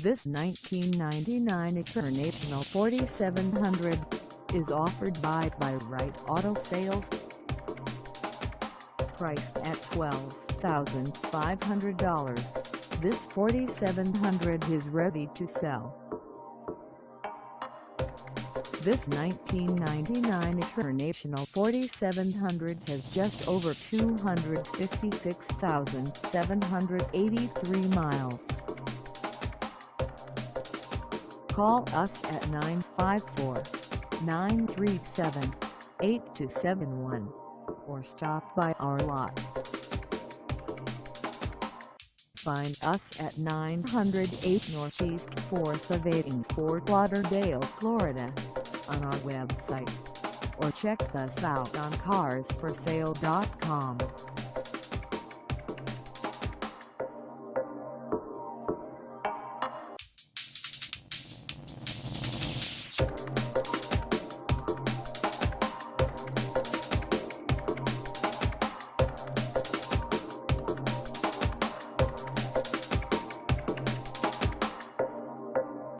This 1999 ITRERNATIONAL 4700 is offered by RITE Auto Sales. Priced at $12,500, this 4700 is ready to sell. This 1999 ITRERNATIONAL 4700 has just over 256,783 miles. Call us at 954-937-8271 or stop by our lot. Find us at 908 Northeast 4th Ave in Fort Lauderdale, Florida, on our website, or check us out on carsforsale.com.